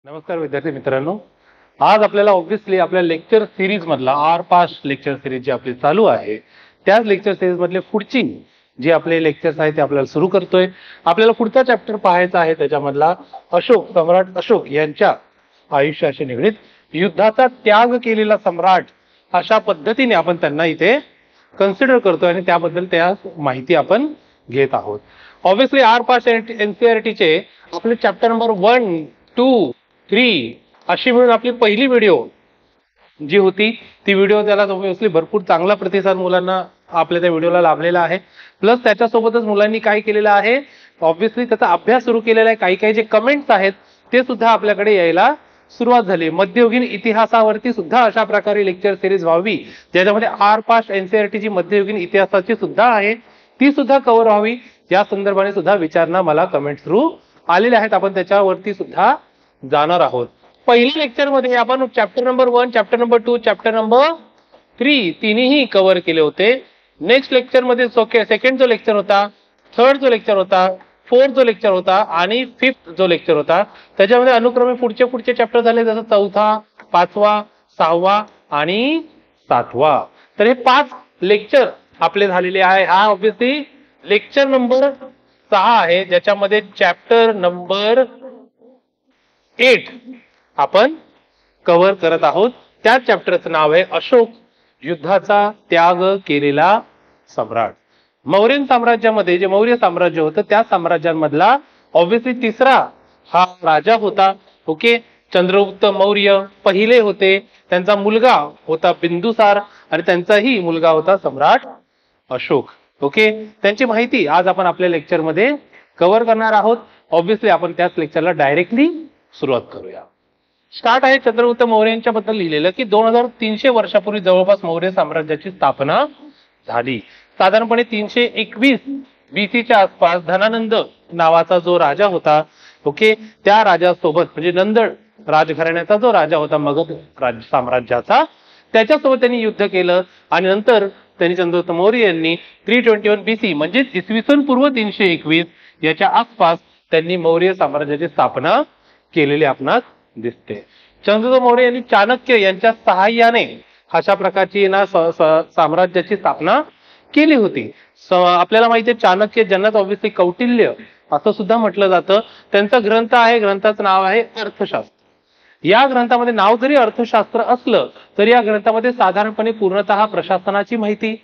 नमस्कार विद्यार्थी मित्रांनो, आज आपल्याला ऑब्विसली आपल्या लेक्चर सिरीज मधला आर पास लेक्चर सिरीज जी आपली चालू आहे त्याच लेक्चर सिरीज मधले पुढची जे आपले लेक्चर्स आहेत ते आपल्याला सुरू करतोय. आपल्याला पुढचा चॅप्टर पाहायचा आहे, त्याच्यामधला सम्राट अशोक यांच्या आयुष्याशी निगडीत युद्धाचा त्याग केलेला सम्राट अशा पद्धतीने आपण त्यांना इथे कन्सिडर करतोय आणि त्याबद्दल त्या माहिती आपण घेत आहोत. ऑब्विसली आर पास एनसीईआरटी चे आपले चॅप्टर नंबर 1, 2, 3 अशी मिळून आपली पहिली व्हिडिओ जी होती ती व्हिडिओ त्याला ऑब्विसली भरपूर चांगला प्रतिसाद मुलांना आपल्या त्या व्हिडिओला लाभलेला आहे. प्लस त्याच्यासोबतच मुलांनी काय केलेलं आहे, ऑब्विसली त्याचा अभ्यास सुरू केलेला आहे. काही जे कमेंट्स आहेत ते सुद्धा आपल्याकडे यायला सुरुवात झाली. मध्ययुगीन इतिहासावरती सुद्धा अशा प्रकारे लेक्चर सिरीज व्हावी ज्याच्यामध्ये आर पास एनसीईआरटी जी मध्ययुगीन इतिहासाची सुद्धा आहे ती सुद्धा कव्हर व्हावी या संदर्भाने सुद्धा विचारणा मला कमेंट थ्रू आलेले आहेत. आपण त्याच्यावरती सुद्धा जाणार आहोत. पहिल्या लेक्चर मध्ये आपण chapter number 1, chapter number 2, chapter number 3 तिन्ही कव्हर केले होते. नेक्स्ट लेक्चर मध्ये सेकंड जो लेक्चर होता, थर्ड जो लेक्चर होता, फोर्थ जो लेक्चर होता आणि फिफ्थ जो लेक्चर होता त्याच्यामध्ये अनुक्रमे पुढचे चॅप्टर झाले, जसं चौथा, पाचवा, सहावा आणि सातवा. तर हे 5 लेक्चर आपले झालेले आहे. हा ऑब्विसली लेक्चर नंबर 6 आहे ज्याच्यामध्ये चॅप्टर नंबर 8 आपण कव्हर करत आहोत. त्या चॅप्टरचं नाव आहे अशोक युद्धाचा त्याग केलेला सम्राट. मौर्य साम्राज्यामध्ये जे मौर्य साम्राज्य होतं त्या साम्राज्यांमधला ऑब्विसली तिसरा हा राजा होता. ओके, चंद्रगुप्त मौर्य पहिले होते. त्यांचा मुलगा होता बिंदुसार आणि त्यांचाही मुलगा होता सम्राट अशोक. ओके, त्यांची माहिती आज आपण आपल्या लेक्चर मध्ये कव्हर करणार आहोत. ऑब्विसली आपण त्याच लेक्चरला डायरेक्टली सुरुवात करूया. स्टार्ट आहे चंद्रगुप्त मौर्य यांच्या बद्दल लिहिलेलं की 2300 वर्षापूर्वी जवळपास मौर्य साम्राज्याची स्थापना झाली. साधारणपणे 321 बीसीच्या आसपास धनानंद नावाचा जो राजा होता, ओके, त्या राजासोबत म्हणजे नंद राजघराण्याचा जो राजा होता मगध साम्राज्याचा, त्याच्यासोबत त्यांनी युद्ध केलं आणि नंतर त्यांनी चंद्रगुप्त मौर्य यांनी 321 बीसी म्हणजे इसवी सन पूर्व 321 याच्या आसपास त्यांनी मौर्य साम्राज्याची स्थापना केलेली आपणास दिसते. चंद्रगुप्त मौर्य यांनी चाणक्य यांच्या सहाय्याने अशा प्रकारची साम्राज्याची स्थापना केली होती. आपल्याला माहिती आहे चाणक्य ज्यांना ऑब्विसली कौटिल्य असं सुद्धा म्हटलं जातं, त्यांचा ग्रंथ आहे, ग्रंथाचं नाव आहे अर्थशास्त्र. या ग्रंथामध्ये नाव जरी अर्थशास्त्र असलं तरी या ग्रंथामध्ये साधारणपणे पूर्णतः प्रशासनाची माहिती,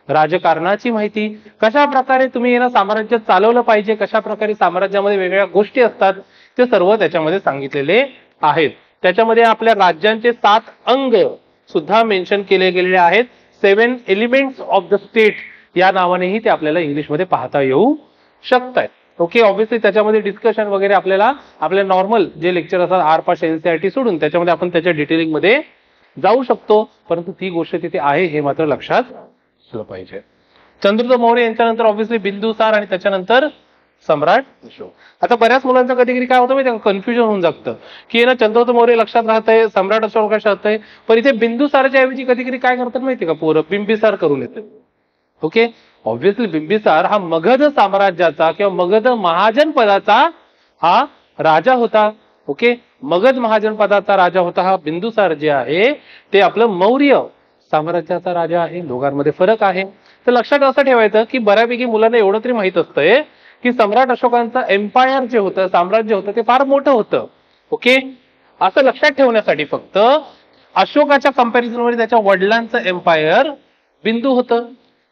राजकारणाची माहिती, कशा प्रकारे तुम्ही साम्राज्य चालवलं पाहिजे, कशा प्रकारे साम्राज्यामध्ये वेगवेगळ्या गोष्टी असतात ते सर्व त्याच्यामध्ये सांगितलेले आहेत. त्याच्यामध्ये आपल्या राज्यांचे 7 अंग सुद्धा मेन्शन केले गेलेले आहेत. 7 एलिमेंट्स ऑफ द स्टेट या नावानेही ते आपल्याला इंग्लिश मध्ये पाहता येऊ शकतात. ओके, ऑब्विसली त्याच्यामध्ये डिस्कशन वगैरे आपल्या नॉर्मल जे लेक्चर असतात आर पास एनसीईआरटी सोडून त्याच्यामध्ये आपण त्याच्या डिटेलिंग मध्ये जाऊ शकतो, परंतु ती गोष्ट तिथे आहे हे मात्र लक्षात असलं पाहिजे. चंद्रगुप्त मौर्य यांच्यानंतर ऑब्विसली बिंदुसार आणि त्याच्यानंतर सम्राट अशोक. आता बऱ्याच मुलांचा कधी काय होतं माहिती, कन्फ्युजन होऊन जातं की चंद्रगुप्त मौर्य लक्षात राहतंय, सम्राट अशोक लक्षात राहतंय, पण इथे बिंदुसारच्या ऐवजी कधी काय करतात माहिती का, पोरं बिंबिसार करून येते. ओके, ऑब्विसली बिंबिसार हा मगध साम्राज्याचा किंवा मगध महाजन पदाचा हा राजा होता. ओके, मगध महाजन पदाचा राजा होता हा बिंदुसार जे आहे ते आपलं मौर्य साम्राज्याचा राजा आहे. दोघांमध्ये फरक आहे. तर लक्षात असं ठेवायचं की बऱ्यापैकी मुलांना एवढं तरी माहित असतंय की सम्राट अशोकांचं एम्पायर जे होतं, साम्राज्य होतं ते फार मोठं होतं. ओके, असं लक्षात ठेवण्यासाठी फक्त अशोकाच्या कंपॅरिझन मध्ये त्याच्या वडिलांचं एम्पायर बिंदू होतं,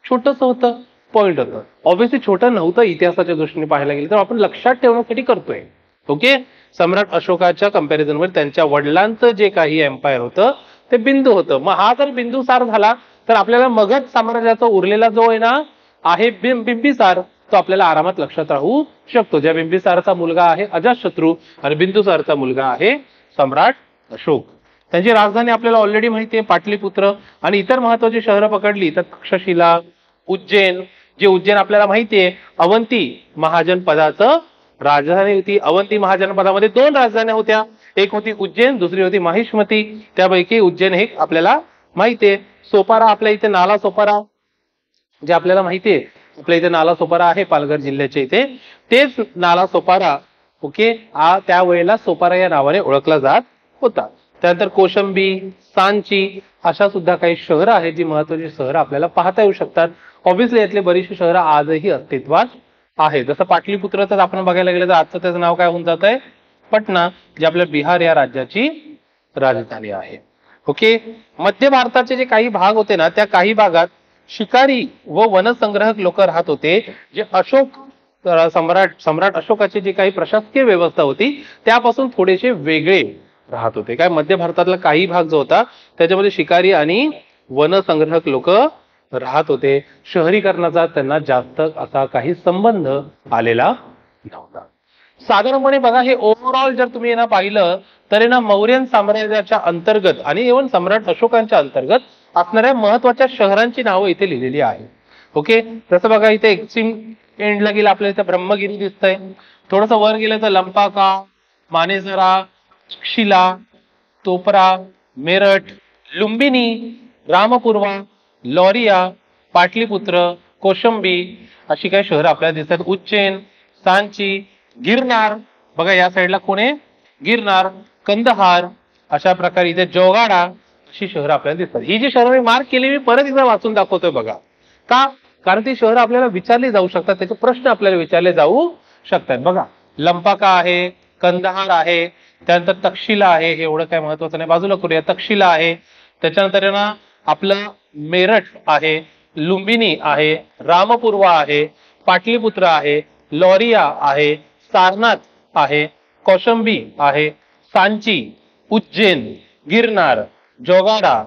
छोटस होतं, पॉइंट होतं. ऑब्विसली छोटं नव्हतं इतिहासाच्या दृष्टीने पाहायला गेलं तर आपण लक्षात ठेवण्यासाठी करतोय. ओके, सम्राट अशोकाच्या कंपॅरिझन मध्ये त्यांच्या वडिलांचं जे काही एम्पायर होतं ते बिंदू होतं. मग हा जर बिंदुसार झाला तर आपल्याला मगध साम्राज्याचा उरलेला जो आहे ना आहे बिंबिसार तो आपल्याला आरामात लक्षात राहू शकतो. ज्या बिंबिसारचा मुलगा आहे अजातशत्रू आणि बिंदुसारचा मुलगा आहे सम्राट अशोक. त्यांची राजधानी आपल्याला ऑलरेडी माहिती आहे पाटलीपुत्र आणि इतर महत्वाची शहरं पकडली तर तक्षशिला, उज्जैन, जे उज्जैन आपल्याला माहिती आहे अवंती महाजन पदाचं राजधानी होती. अवंती महाजन पदामध्ये 2 राजधान्या होत्या, एक होती उज्जैन, दुसरी होती माहिष्मती. त्यापैकी उज्जैन हे आपल्याला माहिती आहे. सोपारा आपल्या इथे नाला सोपारा जे आपल्याला माहिती आहे, आपल्या इथे नाला सोपारा आहे पालघर जिल्ह्याच्या इथे, तेच नाला सोपारा ओके, त्यावेळेला सोपारा या नावाने ओळखला जात होता. त्यानंतर कोशंबी, सांची अशा सुद्धा काही शहरं आहेत जी महत्वाची शहरं आपल्याला पाहता येऊ शकतात. ऑब्व्हियसली यातले बरीचशी शहरं आजही अस्तित्वात आहे. जसं पाटलीपुत्रच आपण बघायला गेलं तर आजचं त्याचं नाव काय होऊन जात आहे, पटना, जे आपल्या बिहार या राज्याची राजधानी आहे. ओके, मध्य भारताचे जे काही भाग होते ना, त्या काही भागात शिकारी व वनसंग्राहक लोक राहत होते, जे सम्राट अशोकाची जी काही प्रशासकीय व्यवस्था होती त्यापासून थोडेसे वेगळे राहत होते. काय मध्य भारतातला काही भाग जो होता त्याच्यामध्ये शिकारी आणि वनसंग्राहक लोक राहत होते. शहरीकरणाचा त्यांना जास्त असा काही संबंध आलेला नव्हता. साधारणपणे बघा, हे ओव्हरऑल जर तुम्ही ना पाहिलं तर ना मौर्यन साम्राज्याच्या अंतर्गत आणि इव्हन सम्राट अशोकांच्या अंतर्गत असणाऱ्या महत्वाच्या शहरांची नावं इथे लिहिलेली आहेत. ओके, जसं बघा इथे एक्स्ट्रीम एंडला गेलं आपल्याला इथे ब्रह्मगिरी दिसतंय. थोडस वर गेलं तर लंपाका, मानेसरा, तक्षशिला, तोपरा, मेरठ, लुंबिनी, रामपूर्वा, लौरिया, पाटलीपुत्र, कोशंबी अशी काही शहरं आपल्याला दिसतात. उज्जैन, सांची, गिरनार, बघा या साईडला कोण आहे, गिरनार, कंदहार अशा प्रकारे इथे जोगाडा अशी शहरं आपल्याला दिसतात. ही जी शहरं मी मार्क केली मी परत एकदा वाचून दाखवतोय बघा. का? कारण ती शहरं आपल्याला विचारली जाऊ शकतात, त्याचे प्रश्न आपल्याला विचारले जाऊ शकतात. बघा, लंपाका आहे, कंदहार आहे, त्यानंतर तक्षशिला आहे, हे एवढं काय महत्वाचं नाही, बाजूला करूया. तक्षशिला आहे, त्याच्यानंतर ना आपलं मेरठ आहे, लुंबिनी आहे, रामपूर्वा आहे, पाटलीपुत्र आहे, लौरिया आहे, सारनाथ आहे, कौशंबी आहे, सांची, उज्जैन, गिरनार, जोगाडा,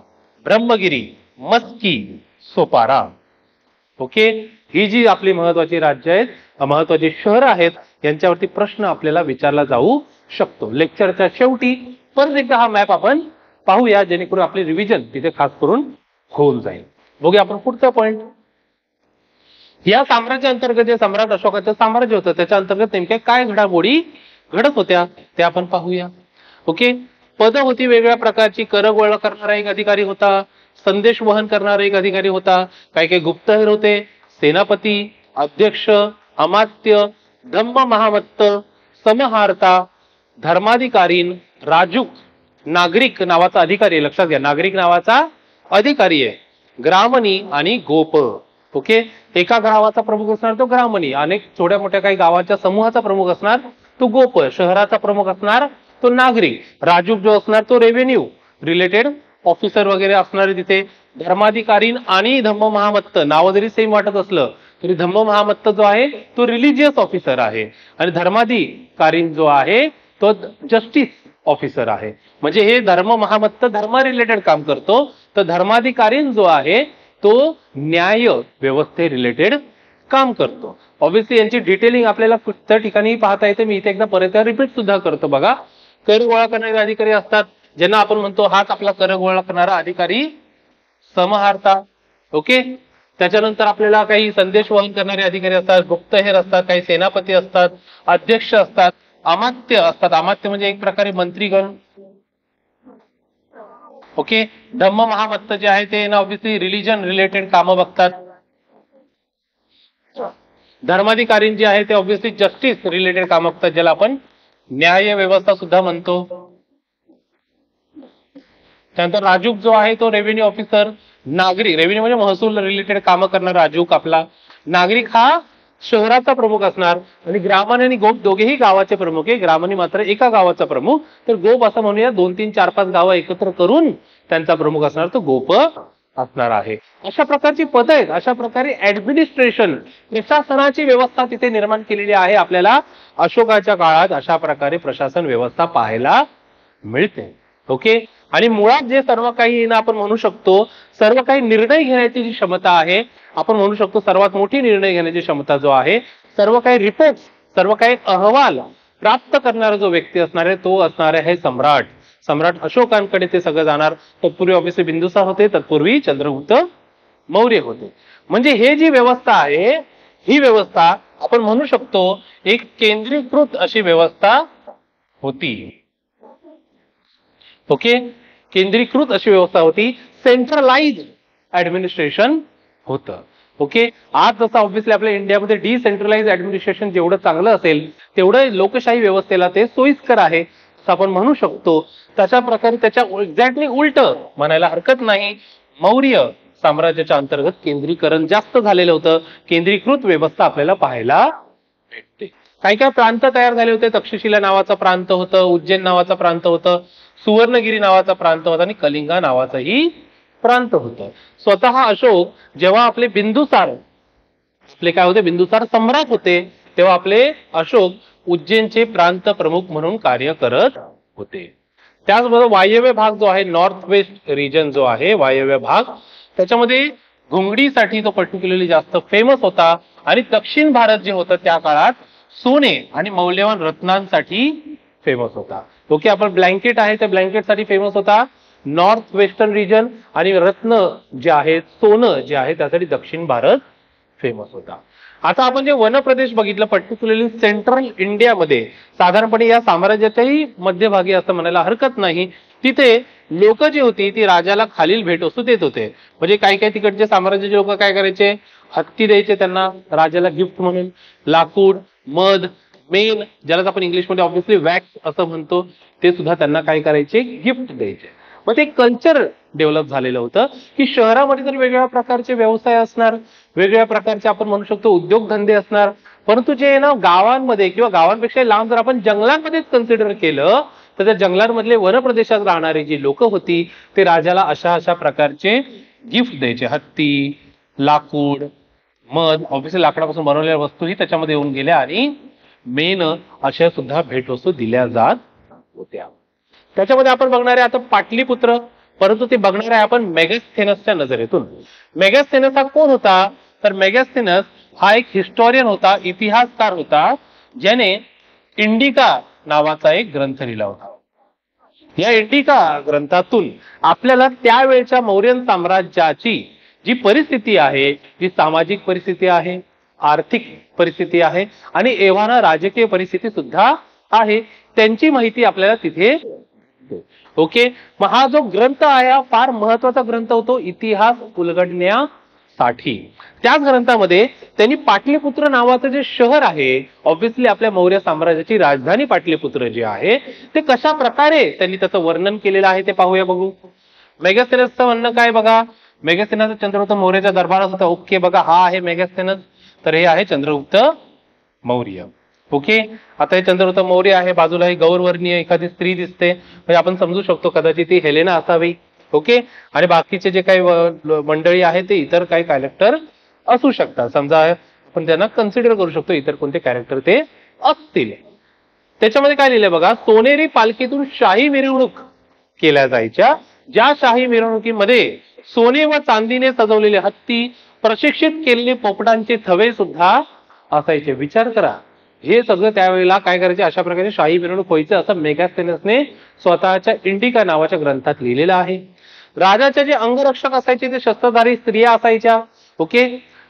ब्रह्मगिरी, मस्की, सोपारा. ओके, ही जी आपली महत्वाची राज्य आहेत, महत्वाची शहर आहेत, यांच्यावरती प्रश्न आपल्याला विचारला जाऊ शकतो. लेक्चरच्या शेवटी परत एकदा हा मॅप आपण पाहूया, जेणेकरून आपली रिव्हिजन तिथे खास करून होऊन जाईल. बघूया आपण पुढचा पॉइंट. या साम्राज्या अंतर्गत जे सम्राट अशोकाचं साम्राज्य होतं त्याच्या अंतर्गत नेमक्या काय घडामोडी घडत होत्या ते आपण पाहूया. ओके, पद होती वेगवेगळ्या प्रकारची. कर गोळा करणारा एक अधिकारी होता, संदेश वहन करणारा एक अधिकारी होता, काही काही गुप्तहेर होते, सेनापती, अध्यक्ष, अमात्य, धम्म महामत्त, समहारता, धर्माधिकारीन, राजूक, नागरिक नावाचा अधिकारी, लक्षात घ्या नागरिक नावाचा अधिकारी आहे, ग्रामणी आणि गोप. ओके, एका गावाचा प्रमुख असणार तो ग्रामणी, अनेक छोट्या मोठ्या काही गावाच्या समूहाचा प्रमुख असणार तो गोप, शहराचा प्रमुख असणार तो नागरिक, राजूक जो असणार तो रेव्हेन्यू रिलेटेड ऑफिसर वगैरे असणारे तिथे. धर्माधिकारीन आणि धम्म महामत्त नाव जरी सेम वाटत असलं तरी धम्म महामत्त जो आहे तो रिलिजियस ऑफिसर आहे आणि धर्माधिकारीन जो आहे तो जस्टिस ऑफिसर आहे. म्हणजे हे धर्म महामत्त धर्मा रिलेटेड काम करतो, तर धर्माधिकारीन जो आहे तो न्याय व्यवस्थे रिलेटेड काम करतो. ऑब्व्हियसली यांची डिटेलिंग आपल्याला त्या ठिकाणी पाहता येते. मी इथे एकदा परत रिपीट सुद्धा करतो. बघा, कर गोळा करणारे अधिकारी असतात ज्यांना आपण म्हणतो हाच आपला कर गोळा करणारा अधिकारी, समहारता. ओके, त्याच्यानंतर आपल्याला काही संदेश वहन करणारे अधिकारी असतात, गुप्तहेर असतात, काही सेनापती असतात, अध्यक्ष असतात, अमात्य असतात. अमात्य म्हणजे एक प्रकारे मंत्रीगण. ओके, धम्म महामत्त जे आहे ते ना ऑब्व्हियसली रिलिजन रिलेटेड कामं बघतात. धर्माधिकारी जे आहे ते ऑब्व्हियसली जस्टिस रिलेटेड कामं बघतात, ज्याला आपण न्याय व्यवस्था सुद्धा म्हणतो. त्यानंतर राजूक जो आहे तो रेव्हेन्यू ऑफिसर. नागरिक, रेव्हेन्यू म्हणजे महसूल रिलेटेड कामं करणारा राजूक आपला. नागरिक हा शहराचा प्रमुख असणार आणि ग्रामणी आणि गोप दोघेही गावाचे प्रमुख आहे. ग्रामणी मात्र एका गावाचा प्रमुख, तर गोप असं म्हणूया 2, 3, 4, 5 गावं एकत्र करून त्यांचा प्रमुख असणार तो गोप असणार आहे. अशा प्रकारची पद आहेत. अशा प्रकारे ऍडमिनिस्ट्रेशन प्रशासनाची व्यवस्था तिथे निर्माण केलेली आहे. आपल्याला अशोकाच्या काळात अशा प्रकारे प्रशासन व्यवस्था पाहायला मिळते. ओके, आणि मुळात जे सर्व काही ना आपण म्हणू शकतो सर्व काही निर्णय घेण्याची जी क्षमता आहे, आपण म्हणू शकतो सर्वात मोठी निर्णय घेण्याची क्षमता जो आहे, सर्व काही रिपोर्ट, सर्व काही अहवाल प्राप्त करणारा जो व्यक्ती असणार आहे तो असणार आहे सम्राट. सम्राट अशोकांकडे ते सगळं जाणार. तत्पूर्वी ऑब्व्हियसली बिंदुसार होते, तत्पूर्वी चंद्रगुप्त मौर्य होते. म्हणजे हे जी व्यवस्था आहे ही व्यवस्था आपण म्हणू शकतो एक केंद्रीकृत अशी व्यवस्था होती. ओके, केंद्रीकृत अशी व्यवस्था होती, सेंट्रलाइज ऍडमिनिस्ट्रेशन होतं. ओके, आज जसं ऑब्व्हियसली आपल्या इंडियामध्ये डिसेंट्रलाइज ऍडमिनिस्ट्रेशन जेवढं चांगलं असेल तेवढं लोकशाही व्यवस्थेला ते सोयीस्कर आहे असं आपण म्हणू शकतो. तशा प्रकारे त्याच्या एक्झॅक्टली उलट म्हणायला हरकत नाही, मौर्य साम्राज्याच्या अंतर्गत केंद्रीकरण जास्त झालेलं होतं, केंद्रीकृत व्यवस्था आपल्याला पाहायला भेटते. काही काही प्रांत तयार झाले होते. तक्षशिला नावाचा प्रांत होतं, उज्जैन नावाचा प्रांत होतं, सुवर्णगिरी नावाचा प्रांत होता आणि कलिंगा नावाचाही प्रांत होतं. स्वतः अशोक जेव्हा आपले बिंदुसार आपले काय होते बिंदुसार सम्राट होते तेव्हा आपले अशोक उज्जैनचे प्रांत प्रमुख म्हणून कार्य करत होते. त्याचबरोबर वायव्य भाग जो आहे, नॉर्थ वेस्ट रिजन जो आहे वायव्य भाग, त्याच्यामध्ये घुंगडीसाठी तो पर्टिक्युलरली जास्त फेमस होता आणि दक्षिण भारत जे होतं त्या काळात सोने आणि मौल्यवान रत्नांसाठी फेमस होता. ओके, आपण ब्लँकेट आहे त्या ब्लँकेटसाठी फेमस होता नॉर्थ वेस्टर्न रिजन, आणि रत्न जे आहे सोनं जे आहे त्यासाठी दक्षिण भारत फेमस होता. आता आपण जे वन प्रदेश बघितलं पर्टिक्युलरली सेंट्रल इंडियामध्ये, साधारणपणे या साम्राज्याच्याही मध्यभागी असं म्हणायला हरकत नाही, तिथे लोक जी होती ती राजाला खालील भेटवस्तू देत होते. म्हणजे काही काही तिकडचे साम्राज्याचे लोक काय करायचे, हत्ती द्यायचे त्यांना राजाला गिफ्ट म्हणून, लाकूड, मध, मेन ज्याला आपण इंग्लिशमध्ये ऑब्व्हियसली वॅक्स असं म्हणतो, ते सुद्धा त्यांना काय करायचे, गिफ्ट द्यायचे. मग ते कल्चर डेव्हलप झालेलं होतं की शहरामध्ये तर वेगवेगळ्या प्रकारचे व्यवसाय असणार, वेगवेगळ्या प्रकारचे आपण म्हणू शकतो उद्योगधंदे असणार, परंतु जे ना गावांमध्ये किंवा गावांपेक्षा लांब जर आपण जंगलांमध्येच कन्सिडर केलं तर त्या जंगलांमधले वन प्रदेशात राहणारी जी लोक होती ते राजाला अशा अशा प्रकारचे गिफ्ट द्यायचे. हत्ती, लाकूड, मध, ऑब्व्हियसली लाकडापासून बनवलेल्या वस्तूही त्याच्यामध्ये येऊन गेल्या आणि मेन अशा सुद्धा भेटवस्तू दिल्या जात होत्या. त्याच्यामध्ये आपण बघणार आहे आता पाटलीपुत्र, परंतु ते बघणार आहे आपण मेगास्थेनसच्या नजरेतून. मेगास्थेनस हा कोण होता, तर मेगास्थेनस हा एक हिस्टॉरियन होता, इतिहासकार होता, ज्याने इंडिका नावाचा एक ग्रंथ लिहिला होता. या इंडिका ग्रंथातून आपल्याला त्यावेळच्या मौर्यन साम्राज्याची जी परिस्थिती आहे, जी सामाजिक परिस्थिती आहे, आर्थिक परिस्थिती आहे आणि एव्हाना राजकीय परिस्थिती सुद्धा आहे, त्यांची माहिती आपल्याला तिथे. ओके, मग हा जो ग्रंथ आहे हा फार महत्वाचा ग्रंथ होतो इतिहास उलगडण्यासाठी. त्याच ग्रंथामध्ये त्यांनी पाटलीपुत्र नावाचं जे शहर आहे, ऑब्व्हियसली आपल्या मौर्य साम्राज्याची राजधानी पाटलीपुत्र जे आहे, ते कशा प्रकारे त्यांनी त्याचं वर्णन केलेलं आहे ते पाहूया. बघू मेगास्थेनसचं म्हणणं काय बघा. मेगास्थेनस चंद्रगुप्त मौर्याच्या दरबारात होता. ओके, बघा हा आहे मेगास्थेनस, तर हे आहे चंद्रगुप्त मौर्य. ओके, आता हे चंद्रगुप्त मौर्य आहे, बाजूला ही गौरवर्णीय एखादी स्त्री दिसते, म्हणजे आपण समजू शकतो कदाचित ती हेलेना असावी. ओके, आणि बाकीचे जे काही मंडळी आहे ते इतर काही कॅरेक्टर असू शकतात, समजा आपण त्यांना कन्सिडर करू शकतो इतर कोणते कॅरेक्टर ते असतील. त्याच्यामध्ये काय लिहिलंय बघा, सोनेरी पालखीतून शाही मिरवणूक केल्या जायच्या, ज्या शाही मिरवणुकीमध्ये सोने व चांदीने सजवलेले हत्ती, प्रशिक्षित केलेले पोपटांचे थवे सुद्धा असायचे. विचार करा, हे सगळं त्यावेळेला काय करायचे, अशा प्रकारे शाही मिरवणूक व्हायचं असं मेगास्थेनसने स्वतःच्या इंडिका नावाच्या ग्रंथात लिहिलेलं आहे. राजाचे जे अंगरक्षक असायचे ते शस्त्रधारी स्त्रिया असायच्या. ओके,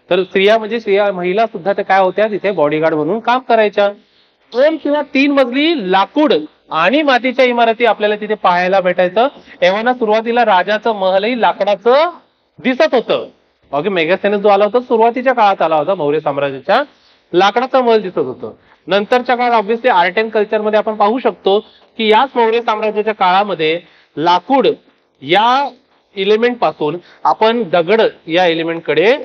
तर स्त्रिया म्हणजे स्त्रिया महिला सुद्धा त्या काय होत्या, तिथे बॉडीगार्ड म्हणून काम करायच्या. 2 किंवा 3 मजली लाकूड आणि मातीच्या इमारती आपल्याला तिथे पाहायला भेटायचं. एव्हाना सुरुवातीला राजाचं महलही लाकडाचं दिसत होतं. ओके, मेगास्थेनस जो आला होता सुरुवातीच्या काळात आला होता मौर्य साम्राज्याच्या, लाकडाचं महल दिसत होतं. नंतरच्या काळात ऑब्व्हियसली आर्ट अँड कल्चर मध्ये आपण पाहू शकतो की याच मौर्य साम्राज्याच्या काळामध्ये लाकूड या एलिमेंट पासून आपण दगड या एलिमेंट कडे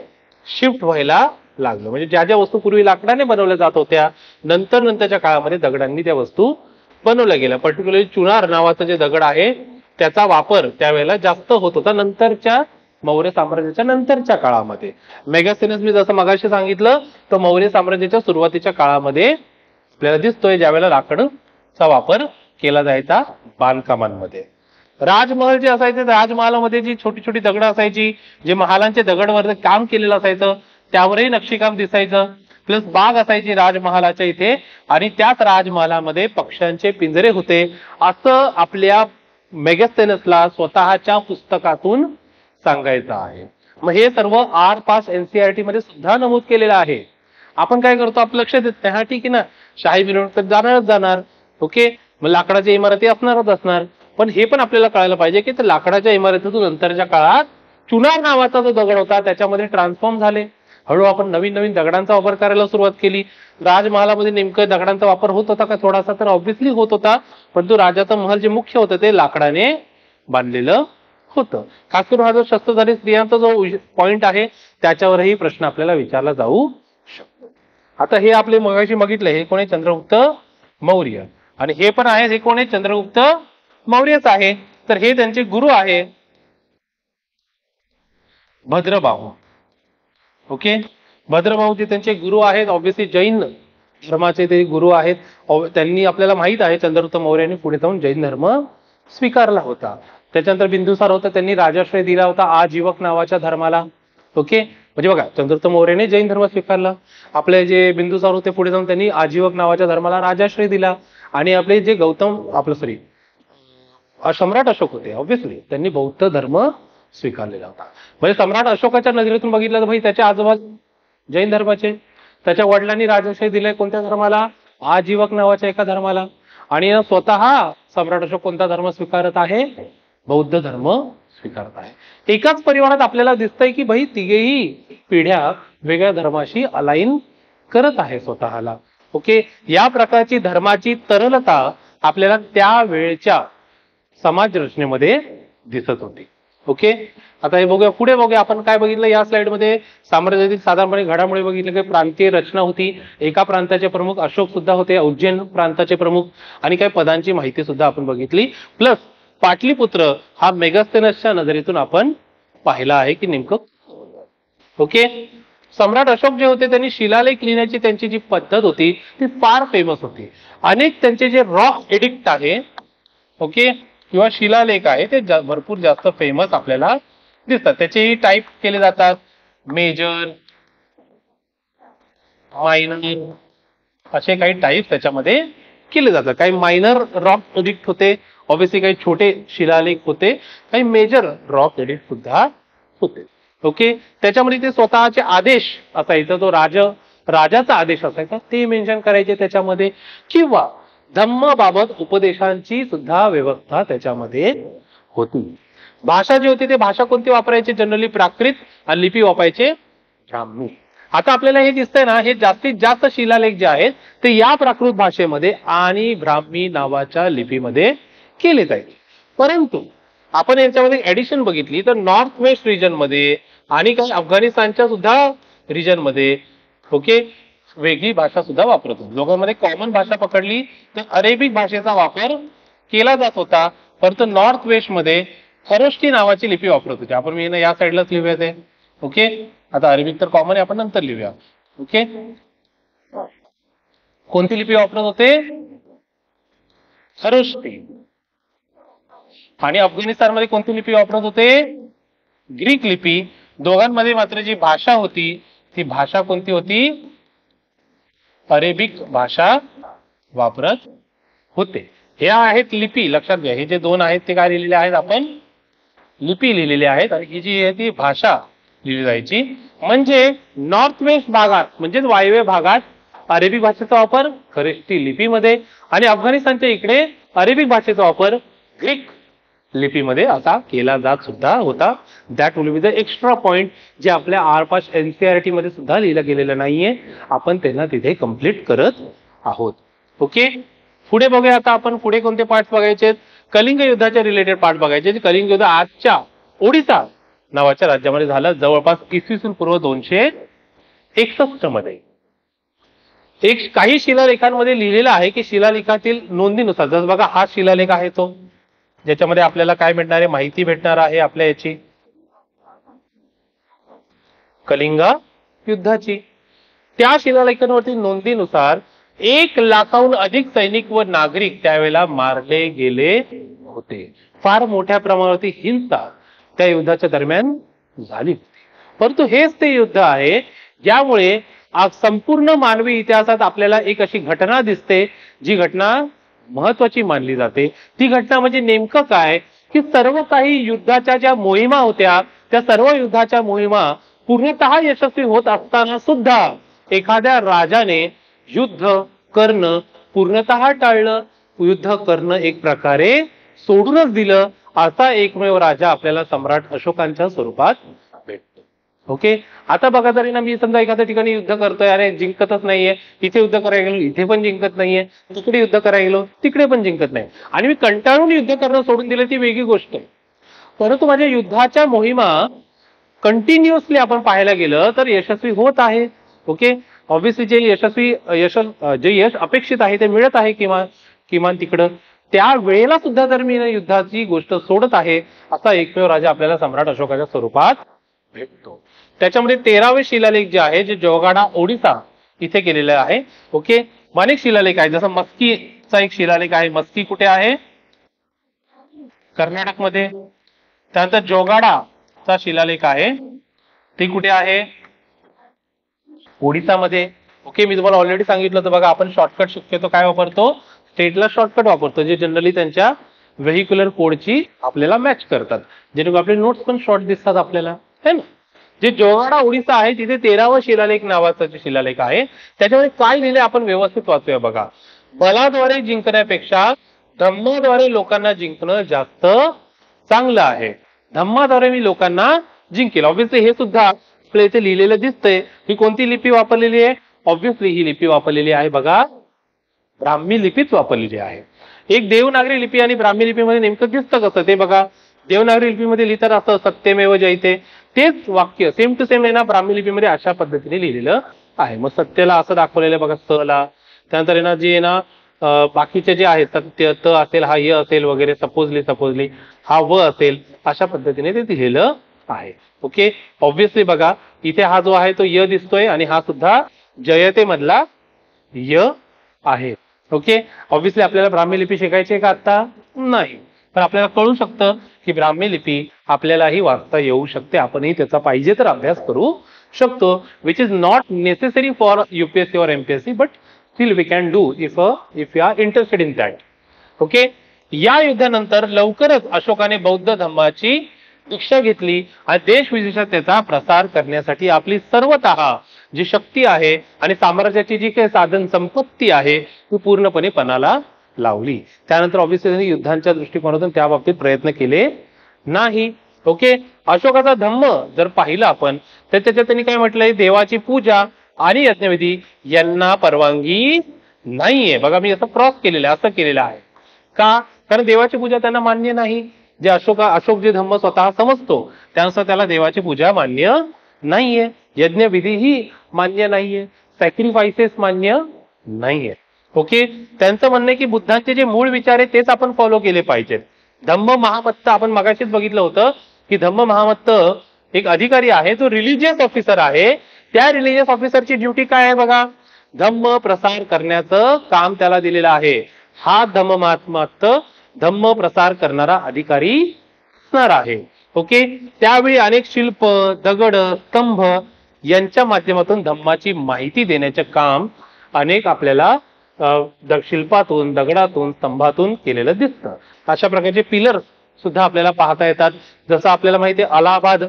शिफ्ट व्हायला लागलो. म्हणजे ज्या ज्या वस्तू पूर्वी लाकडाने बनवल्या जात होत्या, नंतरच्या काळामध्ये दगडांनी त्या वस्तू बनवल्या गेल्या. पर्टिक्युलरली चुनार नावाचं जे दगड आहे त्याचा वापर त्यावेळेला जास्त होत होता नंतरच्या मौर्य साम्राज्याच्या नंतरच्या काळामध्ये. मेगास्थेनस मी जसं मगाशी सांगितलं तर मौर्य साम्राज्याच्या सुरुवातीच्या काळामध्ये आपल्याला दिसतोय ज्यावेळेला लाकडचा वापर केला जायचा बांधकामांमध्ये. राजमहल जे असायचे, राजमहालामध्ये जी छोटी छोटी दगड असायची, जे महालांचे दगडवर काम केलेलं असायचं त्यावरही नक्षीकाम दिसायचं. प्लस बाग असायची राजमहालाच्या इथे आणि त्याच राजमहालामध्ये पक्ष्यांचे पिंजरे होते असं आपल्या मेगास्थेनसला स्वतःच्या पुस्तकातून सांगायचं आहे. मग हे सर्व आर पास एनसीईआरटी मध्ये सुद्धा नमूद केलेलं आहे. आपण काय करतो, आपलं लक्ष देत नाही. हा ठीक आहे ना, शाही मिरवणूक तर जाणारच जाणार. ओके, मग लाकडाच्या इमारती असणारच असणार, पण हे पण आपल्याला कळायला पाहिजे की त्या लाकडाच्या इमारतीतून नंतरच्या काळात चुनार नावाचा जो दगड होता त्याच्यामध्ये ट्रान्सफॉर्म झाले. हळूहळू आपण नवीन नवीन दगडांचा वापर करायला सुरुवात केली. राजमहालामध्ये नेमकं दगडांचा वापर होत होता का थोडासा, तर ऑब्व्हियसली होत होता, परंतु राजाचं महल जे मुख्य होतं ते लाकडाने बांधलेलं होतं. खास करून हा जो शस्त्रधारी स्त्रियांचा जो पॉइंट आहे त्याच्यावरही प्रश्न आपल्याला विचारला जाऊ शकतो. आता हे आपले मगाशी बघितलं, हे कोण आहे? चंद्रगुप्त मौर्य. आणि हे पण आहे, हे कोण आहे? चंद्रगुप्त मौर्यच आहे. तर हे त्यांचे गुरु आहे भद्रबाहू. ओके, भद्रबाहू जे त्यांचे गुरु आहेत, ऑब्व्हियसली जैन धर्माचे ते गुरु आहेत. त्यांनी, आपल्याला माहित आहे चंद्रगुप्त मौर्याने पुढे जाऊन जैन धर्म स्वीकारला होता. त्याच्यानंतर बिंदुसार होता, त्यांनी राजाश्रय दिला होता आजीवक नावाच्या धर्माला. ओके, म्हणजे बघा, चंद्रगुप्त मौर्याने जैन धर्म स्वीकारला, आपले जे बिंदुसार होते पुढे जाऊन त्यांनी आजीवक नावाच्या धर्माला राजाश्रय दिला, आणि आपले जे सम्राट अशोक होते, ऑब्व्हियसली त्यांनी बौद्ध धर्म स्वीकारलेला होता. म्हणजे सम्राट अशोकाच्या नजरेतून बघितलं तर भाई त्याच्या आजोबा जैन धर्माचे, त्याच्या वडिलांनी राजाश्रय दिलाय कोणत्या धर्माला? आजीवक नावाच्या एका धर्माला. आणि स्वतः सम्राट अशोक कोणता धर्म स्वीकारत आहे? बौद्ध धर्म स्वीकारत आहे. एकाच परिवारात आपल्याला दिसतंय की भाई तिघेही पिढ्या वेगळ्या धर्माशी अलाइन करत आहे स्वतःला. ओके, या प्रकारची धर्माची तरलता आपल्याला त्या वेळच्या समाज रचनेमध्ये दिसत होती. ओके, आता हे बघूया, पुढे बघूया आपण काय बघितलं या स्लाइडमध्ये. साम्राज्यातील साधारणपणे घडामोडी बघितलं की प्रांतीय रचना होती, एका प्रांताचे प्रमुख अशोक सुद्धा होते, उज्जैन प्रांताचे प्रमुख, आणि काही पदांची माहिती सुद्धा आपण बघितली. प्लस पाटलीपुत्र हा मेगास्थेनसच्या नजरेतून आपण पाहिला आहे की नेमकं. ओके, सम्राट अशोक जे होते त्यांनी शिलालेख लिहिण्याची त्यांची जी पद्धत होती ती फार फेमस होती. अनेक त्यांचे जे रॉक एडिक्ट आहे, ओके, किंवा शिलालेख आहे ते भरपूर जास्त फेमस आपल्याला दिसतात. त्याचे टाईप केले जातात, मेजर, मायनर, असे काही टाईप त्याच्यामध्ये केले जातात. काही मायनर रॉक एडिक्ट होते, ऑब्व्हियसली काही छोटे शिलालेख होते, काही मेजर रॉक एडिक्ट सुद्धा होते. ओके, त्याच्यामध्ये ते स्वतःचे आदेश असायचा, तो राजाचा आदेश असायचा ते मेन्शन करायचे त्याच्यामध्ये, किंवा धम्मबाबत उपदेशांची सुद्धा व्यवस्था त्याच्यामध्ये होती. भाषा जी होती ते भाषा कोणती वापरायचे? जनरली प्राकृत, आणि लिपी वापरायचे ब्राह्मी. आता आपल्याला हे दिसतंय ना, हे जास्तीत जास्त शिलालेख जे आहेत ते या प्राकृत भाषेमध्ये आणि ब्राह्मी नावाच्या लिपीमध्ये केले जाईल. परंतु आपण याच्यामध्ये ऍडिशन बघितली तर नॉर्थ वेस्ट रिजन मध्ये आणि काही अफगाणिस्तानच्या सुद्धा रिजन मध्ये, ओके, वेगळी भाषा सुद्धा वापरत होती. लोकांमध्ये कॉमन भाषा पकडली तर अरेबिक भाषेचा वापर केला जात होता, परंतु नॉर्थ वेस्ट मध्ये खरोष्टी नावाची लिपी वापरत होती. आपण मी या साईडलाच लिहूया ते. ओके, आता अरेबिक तर कॉमन आहे, आपण नंतर लिहूया. ओके, कोणती लिपी वापरत होते? खरोष्टी. आणि अफगाणिस्तानमध्ये कोणती लिपी वापरत होते? ग्रीक लिपी. दोघांमध्ये मात्र जी भाषा होती ती भाषा कोणती होती? अरेबिक भाषा वापरत होते. हे आहेत लिपी, लक्षात घ्या. हे जे दोन आहेत ते काय लिहिलेले आहेत? आपण लिपी लिहिलेले आहेत, आणि ही जी आहे ती भाषा लिहिली जायची. म्हणजे नॉर्थ वेस्ट भागात, म्हणजेच वायव्य भागात अरेबिक भाषेचा वापर खरोष्टी लिपीमध्ये, आणि अफगाणिस्तानच्या इकडे अरेबिक भाषेचा वापर ग्रीक लिपीमध्ये असा केला जात सुद्धा होता. That will be the extra point जे आपल्या आरपास एनसीईआरटी मध्ये सुद्धा लिहिलं गेलेलं नाहीये, आपण त्यांना तिथे कंप्लीट करत आहोत. ओके, पुढे बघूया. आता आपण पुढे कोणते पार्ट बघायचे? कलिंग युद्धाचे रिलेटेड पार्ट बघायचे. कलिंग युद्ध आजच्या ओडिसा नावाच्या राज्यामध्ये झालं, जवळपास इसवी सन पूर्व 261 मध्ये. काही शिलालेखांमध्ये लिहिलेलं आहे की शिलालेखातील नोंदीनुसार, जसं बघा हा शिलालेख आहे तो, ज्याच्यामध्ये आपल्याला काय भेटणार आहे? माहिती भेटणार आहे आपल्या याची कलिंग युद्धाची. त्या शिलालेखांवरती नोंदीनुसार 1 लाखाहून अधिक सैनिक व नागरिक त्यावेळेला मारले गेले होते. फार मोठ्या प्रमाणावरती हिंसा त्या युद्धाच्या दरम्यान झाली होती. परंतु हेच ते युद्ध आहे ज्यामुळे संपूर्ण मानवी इतिहासात आपल्याला एक अशी घटना दिसते जी घटना महत्वाची मानली जाते. ती घटना म्हणजे नेमकं काय की सर्व काही युद्धाच्या ज्या मोहिमा होत्या त्या सर्व युद्धाच्या मोहिमा पूर्णतः यशस्वी होत असताना सुद्धा एखाद्या राजाने युद्ध करणं पूर्णतः टाळलं, युद्ध करणं एक प्रकारे सोडूनच दिलं. असा एकमेव राजा आपल्याला सम्राट अशोकांच्या स्वरूपात भेटतो. ओके. आता बघा तरी ना, मी समजा एखाद्या ठिकाणी युद्ध करतोय, अरे जिंकतच नाहीये, इथे युद्ध करायला गेलो इथे पण जिंकत नाहीये, तिकडे युद्ध करायला गेलो तिकडे पण जिंकत नाही, आणि मी कंटाळून युद्ध करणं सोडून दिलं, ती वेगळी गोष्ट आहे. परंतु माझ्या युद्धाच्या मोहिमा कंटिन्युअसली आपण पाहायला गेलं तर यशस्वी होत आहे. ओके. ऑब्व्हियसली जे यश अपेक्षित आहे ते मिळत आहे किमान किमान तिकडं. त्या वेळेला सुद्धा जर मी युद्धाची गोष्ट सोडत आहे, असा एकमेव राजा आपल्याला सम्राट अशोकाच्या स्वरूपात भेटतो. त्याच्यामध्ये 13वे शिलालेख जे आहे, जे जोगाडा ओडिसा इथे केलेलं आहे. ओके. अनेक शिलालेख आहे, जसं मस्कीचा एक शिलालेख आहे. मस्की कुठे आहे? कर्नाटकमध्ये. त्यानंतर जोगाडाचा शिलालेख आहे, ते कुठे आहे? ओडिसामध्ये. ओके. मी तुम्हाला ऑलरेडी सांगितलं होतं बघा, आपण शॉर्टकट शक्यतो काय वापरतो? स्टेटला शॉर्टकट वापरतो, जे जनरली त्यांच्या व्हेहिक्युलर कोडची आपल्याला मॅच करतात, जेणेकरून आपले नोट्स पण शॉर्ट दिसतात आपल्याला, है ना. जे जोगाडा ओडिसा आहे तिथे 13वा शिलालेख नावाचा जे शिलालेख आहे, त्याच्यामध्ये काय लिहिले आपण व्यवस्थित वाचूया बघा. बलाद्वारे जिंकण्यापेक्षा धम्माद्वारे लोकांना जिंकणं जास्त चांगलं आहे. धम्माद्वारे मी लोकांना जिंकेल. ऑब्व्हियसली हे सुद्धा आपल्या इथे लिहिलेलं दिसतंय. ही कोणती लिपी वापरलेली आहे? ऑब्व्हियसली ही लिपी वापरलेली आहे बघा, ब्राह्मी लिपीच वापरलेली आहे. एक देवनागरी लिपी आणि ब्राह्मी लिपीमध्ये नेमकं दिसतं कसं ते बघा. देवनागरी लिपीमध्ये लिहितात असं सत्यमेव जयते, तेच वाक्य सेम टू सेम आहे ना ब्राह्मी लिपीमध्ये अशा पद्धतीने लिहिलेलं आहे. मग सत्यला असं दाखवलेलं बघा, सला. त्यानंतर आहे ना जे आहे ना बाकीचे जे आहेत, सत्य त असेल, हा य असेल वगैरे, सपोजली हा व असेल, अशा पद्धतीने ते लिहिलेलं आहे. ओके. ऑब्व्हियसली बघा इथे हा जो आहे तो य दिसतोय, आणि हा सुद्धा जयते मधला य आहे. ओके. ऑब्व्हियसली आपल्याला ब्राह्मी लिपी शिकायची आहे का? आता नाही, पण आपल्याला कळू शकतं की ब्राह्मी लिपी आपल्यालाही वाचता येऊ शकते. आपणही त्याचा पाहिजे तर अभ्यास करू शकतो, which is not necessary for UPSC और MPSC, but still we can do if you are interested in that. Okay. या युद्धानंतर लवकरच अशोकाने बौद्ध धम्माची दीक्षा घेतली आणि देश विदेशात त्याचा प्रसार करण्यासाठी आपली सर्वतः जी शक्ती आहे आणि साम्राज्याची जी काही साधन संपत्ती आहे ती पूर्णपणे पणाला लावली. त्यानंतर ऑब्व्हियसली युद्धांच्या दृष्टिकोनातून त्या बाबतीत प्रयत्न केले नाही. ओके. अशोकाचा धम्म जर पाहिलं आपण तर त्याच्यात त्यांनी काय म्हटलंय? देवाची पूजा आणि यज्ञविधी यांना परवानगी नाहीये. बघा मी असं क्रॉस केलेलं आहे, असं केलेलं आहे का? कारण देवाची पूजा त्यांना मान्य नाही. जे अशोक जे धम्म स्वतः समजतो त्यानुसार त्याला देवाची पूजा मान्य नाहीये, यज्ञविधी ही मान्य नाहीये, सॅक्रिफायसेस मान्य नाहीये. ओके. त्यांचं म्हणणं आहे की बुद्धांचे जे मूळ विचार आहे तेच आपण फॉलो केले पाहिजेत. धम्म महामत्त आपण मगाशीच बघितलं होतं की धम्म महामत्त एक अधिकारी आहे, तो रिलिजियस ऑफिसर आहे. त्या रिलिजियस ऑफिसरची ड्युटी काय आहे बघा? धम्म प्रसार करण्याचं काम त्याला दिलेलं आहे. हा धम्म महामत्त धम्म प्रसार करणारा अधिकारी असणार आहे. ओके. त्यावेळी अनेक शिल्प, दगड, स्तंभ यांच्या माध्यमातून धम्माची माहिती देण्याचे काम अनेक आपल्याला शिल्पातून, दगडातून, स्तंभातून केलेलं दिसतं. अशा प्रकारचे पिलर सुद्धा आपल्याला पाहता येतात. जसं आपल्याला माहिती आहे अलाहाबाद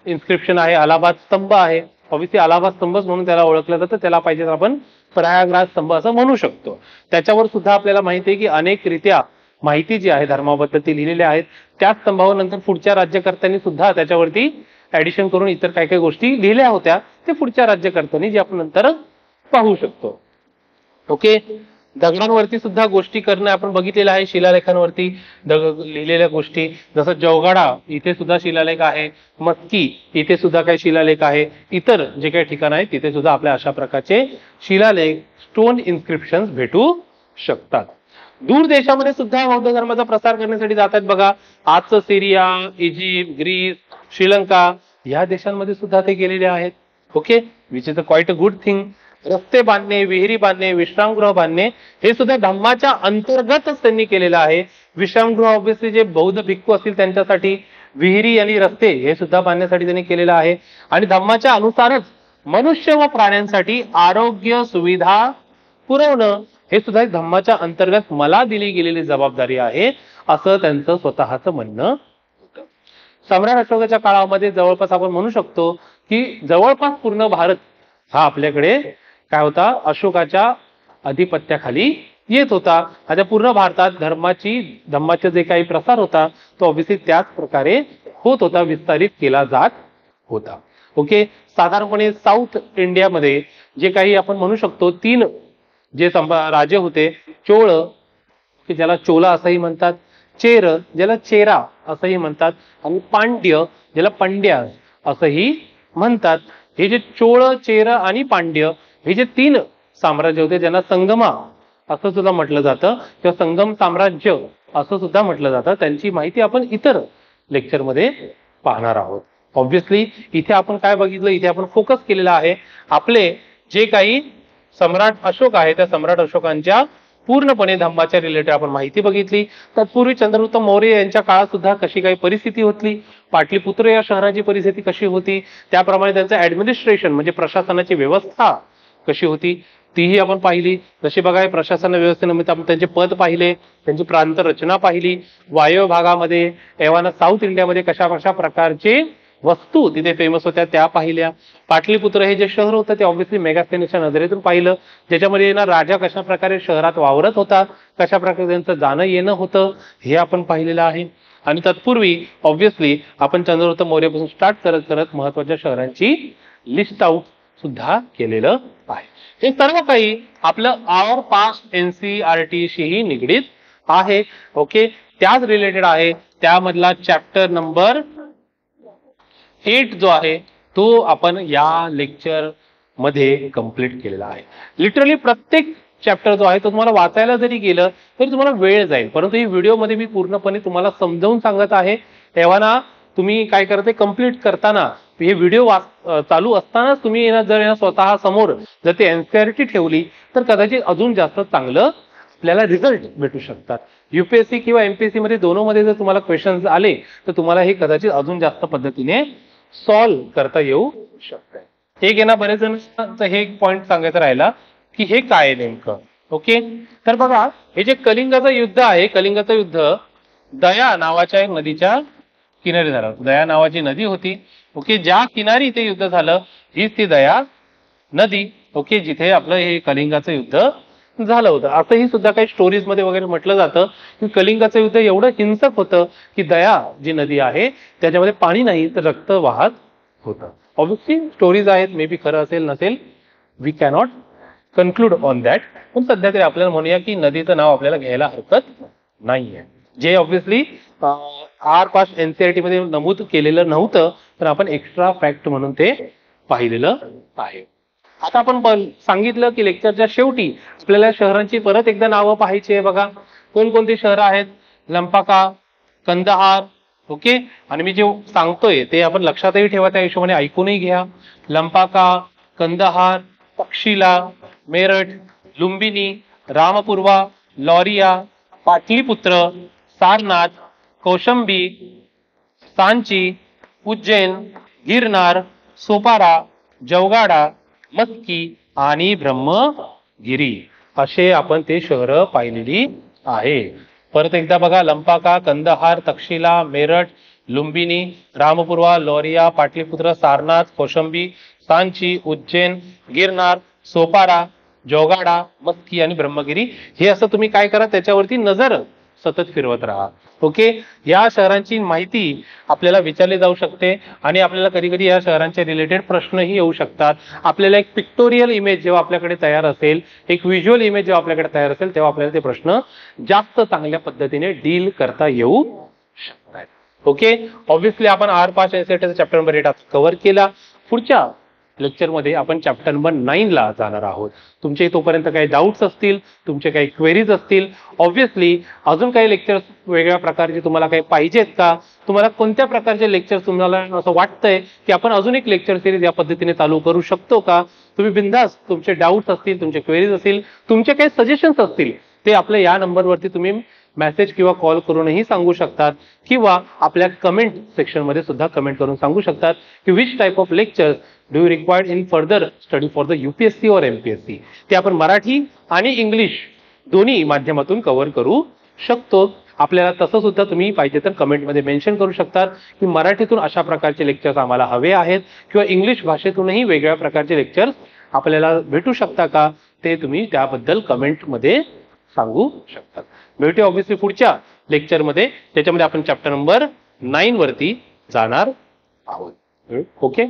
इन्स्क्रिप्शन आहे, अलाहाबाद स्तंभ आहे. ऑब्व्हियसली अलाहाबाद स्तंभच म्हणून त्याला ओळखलं जातं, त्याला पाहिजे तर आपण प्रयागराज स्तंभ असं म्हणू शकतो. त्याच्यावर सुद्धा आपल्याला माहिती आहे की अनेकरित्या माहिती जी आहे धर्माबद्दल ती लिहिलेली आहेत. त्या स्तंभावर नंतर पुढच्या राज्यकर्त्यांनी सुद्धा त्याच्यावरती ऍडिशन करून इतर काही काही गोष्टी लिहिल्या होत्या, ते पुढच्या राज्यकर्त्यांनी जे आपण नंतर पाहू शकतो. ओके. दगडांवरती सुद्धा गोष्टी करणं आपण बघितलेलं आहे, शिलालेखांवरती लिहिलेल्या गोष्टी. जसं जौगाडा इथे सुद्धा शिलालेख आहे, मस्की इथे सुद्धा काही शिलालेख आहे, इतर जे काही ठिकाण आहे तिथे सुद्धा आपल्या अशा प्रकारचे शिलालेख, स्टोन इन्स्क्रिप्शन भेटू शकतात. दूर देशामध्ये सुद्धा बौद्ध धर्माचा प्रसार करण्यासाठी जातात बघा. आजचं सिरिया, इजिप्त, ग्रीस, श्रीलंका या देशांमध्ये सुद्धा ते गेलेले आहेत. Okay. Which is a quiet a good thing. रस्ते बांधणे, विहिरी बांधणे, विश्रामगृह बांधणे हे सुद्धा धम्माच्या अंतर्गतच त्यांनी केलेलं आहे. विश्रामगृह ऑब्व्हियसली जे बौद्ध भिक्खू असतील त्यांच्यासाठी, विहिरी आणि रस्ते हे सुद्धा बांधण्यासाठी त्यांनी केलेलं आहे. आणि धम्माच्या अनुसारच मनुष्य व प्राण्यांसाठी आरोग्य सुविधा पुरवणं हे सुद्धा धम्माच्या अंतर्गत मला दिली गेलेली जबाबदारी आहे, असं त्यांचं स्वतःचं म्हणणं होतं. सम्राट अशोकाच्या काळामध्ये जवळपास आपण म्हणू शकतो की जवळपास पूर्ण भारत हा आपल्याकडे काय होता? अशोकाच्या अधिपत्याखाली येत होता. आता पूर्ण भारतात धम्माचा जे काही प्रसार होता तो ऑब्व्हियसली त्याच प्रकारे होत होता, विस्तारित केला जात होता. ओके, साधारणपणे साऊथ इंडियामध्ये जे काही आपण म्हणू शकतो 3 जे राजे होते, चोळ ज्याला चोला असंही म्हणतात, चेर ज्याला चेरा असंही म्हणतात, आणि पांड्य ज्याला पंड्या असंही म्हणतात. हे जे चोळ, चेर आणि पांड्य हे जे 3 साम्राज्य होते ज्यांना संगमा असं सुद्धा म्हटलं जातं किंवा संगम साम्राज्य असं सुद्धा म्हटलं जातं, त्यांची माहिती आपण इतर लेक्चरमध्ये पाहणार आहोत. ऑब्व्हियसली इथे आपण काय बघितलं, इथे आपण फोकस केलेला आहे आपले जे काही सम्राट अशोक आहे त्या सम्राट अशोकांच्या पूर्णपणे धम्माच्या रिलेटेड आपण माहिती बघितली. तत्पूर्वी चंद्रगुप्त मौर्य यांच्या काळात सुद्धा कशी काही परिस्थिती होती, पाटलीपुत्र या शहराची परिस्थिती कशी होती, त्याप्रमाणे त्यांचं ऍडमिनिस्ट्रेशन म्हणजे प्रशासनाची व्यवस्था कशी होती तीही आपण पाहिली. जशी बघा प्रशासन व्यवस्थेनिमित्त आपण त्यांचे पद पाहिले, त्यांची प्रांत रचना पाहिली, वायव्य भागामध्ये एव्हाना साऊथ इंडियामध्ये कशा कशा प्रकारचे वस्तू तिथे फेमस होत्या त्या पाहिल्या. पाटलीपुत्र हे जे शहर होतं ते ऑब्व्हियसली मेगास्थेनिसच्या नजरेतून पाहिलं, ज्याच्यामध्ये ना राजा कशा प्रकारे शहरात वावरत होता, कशा प्रकारे त्यांचं जाणं येणं होतं हे आपण पाहिलेलं आहे. आणि तत्पूर्वी ऑब्व्हियसली आपण चंद्रगुप्त मौर्यापासून स्टार्ट करत करत महत्वाच्या शहरांची लिस्ट आउट सुद्धा केलेलं आहे. हे सर्व काही आपलं आवर पास्ट NCERT शीही निगडीत आहे. ओके, त्याच रिलेटेड आहे. त्यामधला चॅप्टर नंबर 8 जो आहे तो आपण या लेक्चर मध्ये कंप्लीट केलेला आहे. लिटरली प्रत्येक चॅप्टर जो आहे तो तुम्हाला वाचायला जरी गेलं तरी तुम्हाला वेळ जाईल, परंतु ही व्हिडिओमध्ये मी पूर्णपणे तुम्हाला समजावून सांगत आहे. तेव्हा तुम्ही काय करते, कंप्लीट करताना हे व्हिडिओ चालू असतानाच तुम्ही जर स्वतः समोर जर ते NCERT ठेवली तर कदाचित अजून जास्त चांगलं आपल्याला रिझल्ट भेटू शकतात. UPSC किंवा MPSC मध्ये दोनोंमध्ये जर तुम्हाला क्वेश्चन्स आले तर तुम्हाला हे कदाचित अजून जास्त पद्धतीने सॉल्व्ह करता येऊ शकते. एक आहे ना, बरेच जण हे एक पॉइंट सांगायचं राहिला की हे काय नेमकं. ओके, तर बघा हे जे कलिंगाचं युद्ध आहे, कलिंगाचं युद्ध दया नावाच्या एक नदीच्या किनारी झालं. दया नावाची नदी होती. ओके, ज्या किनारी ते युद्ध झालं हीच ती दया नदी. ओके, जिथे आपलं हे कलिंगाचं युद्ध झालं होतं. असंही सुद्धा काही स्टोरीज मध्ये वगैरे म्हटलं जातं की कलिंगाचं युद्ध एवढं हिंसक होतं की दया जी नदी आहे त्याच्यामध्ये पाणी नाही तर रक्त वाहत होतं. ऑब्व्हियसली स्टोरीज आहेत, मे बी खरं असेल नसेल, we cannot conclude on that. पण सध्या तरी आपल्याला म्हणूया की नदीचं नाव आपल्याला घ्यायला हरकत नाहीये, जे ऑब्व्हियसली आर पास्ट NCERT मध्ये नमूद केलेलं नव्हतं, तर आपण एक्स्ट्रा फॅक्ट म्हणून ते पाहिलेलं आहे. आता आपण सांगितलं की लेक्चरच्या शेवटी आपल्याला शहरांची परत एकदा नावं पाहायची आहे. बघा कोणकोणती शहरं आहेत, लंपाका, कंदहार. ओके, आणि मी जे सांगतोय ते आपण लक्षातही ठेवा, त्या हिशोबाने ऐकूनही घ्या. लंपाका, कंदहार, तक्षशिला, मेरठ, लुंबिनी, रामपुरवा, लौरिया, पाटलीपुत्र, सारनाथ, कौशंबी, सांची, उज्जैन, गिरनार, सोपारा, जवगाडा, मस्की आणि ब्रह्मगिरी असे आपण ते शहरं पाहिलेली आहे. परत एकदा बघा, लंपाका, कंदहार, तक्षशिला, मेरठ, लुंबिनी, रामपुरवा, लौरिया, पाटलीपुत्र, सारनाथ, कौशंबी, सांची, उज्जैन, गिरनार, सोपारा, जवगाडा, मस्की आणि ब्रह्मगिरी. हे असं तुम्ही काय करा, त्याच्यावरती नजर सतत फिरवत राहा. ओके, या शहरांची माहिती आपल्याला विचारली जाऊ शकते आणि आपल्याला कधी कधी या शहरांच्या रिलेटेड प्रश्नही येऊ शकतात. आपल्याला एक पिक्टोरियल इमेज जेव्हा आपल्याकडे तयार असेल, एक व्हिज्युअल इमेज जेव्हा आपल्याकडे तयार असेल, तेव्हा आपल्याला ते प्रश्न जास्त चांगल्या पद्धतीने डील करता येऊ शकतात. ओके, ऑब्व्हियसली आपण आर पास्ट NCERT चॅप्टर नंबर 8 कव्हर केला. पुढच्या लेक्चरमध्ये आपण चॅप्टर नंबर 9 ला जाणार आहोत. तुमचे तोपर्यंत काही डाऊट्स असतील, तुमचे काही क्वेरीज असतील, ऑब्व्हियसली अजून काही लेक्चर्स वेगळ्या प्रकारचे तुम्हाला काही पाहिजेत का, तुम्हाला कोणत्या प्रकारचे लेक्चर्स तुम्हाला असं वाटतंय की आपण अजून एक लेक्चर सिरीज या पद्धतीने चालू करू शकतो का, तुम्ही बिंदास तुमचे डाऊट्स असतील, तुमचे क्वेरीज असतील, तुमचे काही सजेशन्स असतील ते आपल्या या नंबरवरती तुम्ही मेसेज किंवा कॉल करूनही सांगू शकतात, किंवा आपल्या कमेंट सेक्शन मध्ये सुद्धा कमेंट करून सांगू शकतात की which type of lectures do you required in further study for the UPSC और MPSC. ते आपण मराठी आणि इंग्लिश दोन्ही माध्यमातून कव्हर करू शकतो. आपल्याला तसं सुद्धा तुम्ही पाहिजे तर कमेंटमध्ये मेन्शन करू शकतात की मराठीतून अशा प्रकारचे लेक्चर्स आम्हाला हवे आहेत, किंवा इंग्लिश भाषेतूनही वेगळ्या प्रकारचे लेक्चर्स आपल्याला भेटू शकता का, ते तुम्ही त्याबद्दल कमेंटमध्ये सांगू शकतात. भेटू ऑब्व्हियसली पुढच्या लेक्चरमध्ये, त्याच्यामध्ये आपण चॅप्टर नंबर 9 वरती जाणार आहोत. ओके.